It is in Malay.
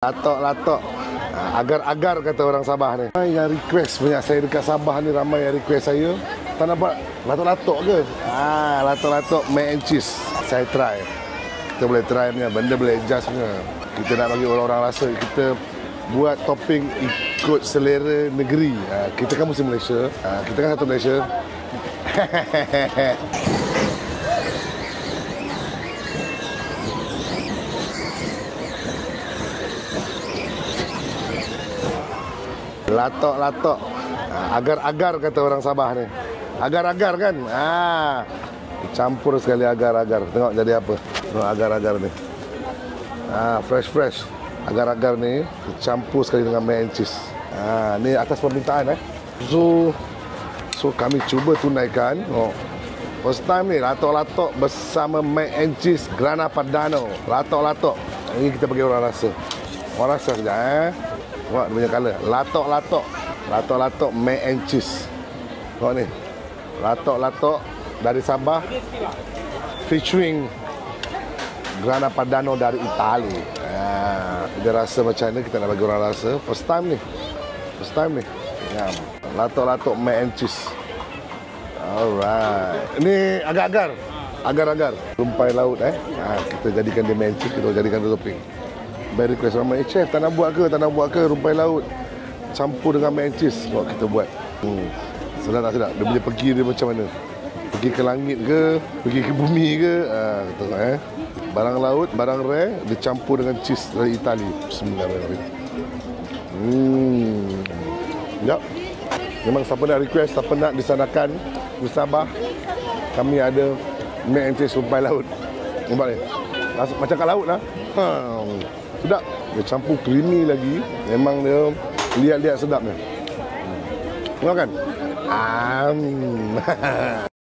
Latok-latok, agar-agar kata orang Sabah ni. Yang request banyak saya dekat Sabah ni, ramai yang request saya. Tak nak buat latok-latok ke? Latok-latok mac and cheese. Saya try. Kita boleh try punya, benda boleh adjust punya. Kita nak bagi orang-orang rasa kita buat topping ikut selera negeri. Kita kan musim Malaysia. Kita kan satu Malaysia. Latok-latok, agar-agar kata orang Sabah ni. Agar-agar kan? Campur sekali agar-agar. Tengok jadi apa. Tengok agar-agar ni. Fresh-fresh. Agar-agar ni campur sekali dengan mac and cheese. Ni atas permintaan So kami cuba tunaikan. First time ni latok-latok bersama mac and cheese Grana Padano. Latok-latok. Ini kita bagi orang rasa. Orang rasa sekejap Tengok dia punya colour. Latok-latok. Latok-latok mac and cheese. Tengok ni. Latok-latok dari Sabah featuring Grana Padano dari Itali. Dia rasa macam ni, kita nak bagi orang rasa. First time ni. Latok-latok mac and cheese. Alright. Ini agar-agar. Agar-agar. Rumpai laut kita jadikan dia mac and cheese, kita jadikan dia topping. By request ramai, chef tak nak buat ke rumpai laut campur dengan mac and cheese. Kita buat. Sedap tak sedap? Dia boleh pergi dia macam mana? Pergi ke langit ke? Pergi ke bumi ke? Tengok barang laut, barang rare dicampur dengan cheese dari Itali. Bismillahirrahmanirrahim. Sekejap. Memang siapa nak request, siapa nak disanakan di Sabah, kami ada mac and cheese rumpai laut. Nampak ni? Macam kat laut lah. Sedap. Dia campur creamy lagi. Memang dia lihat-lihat sedap ni. Tengok kan?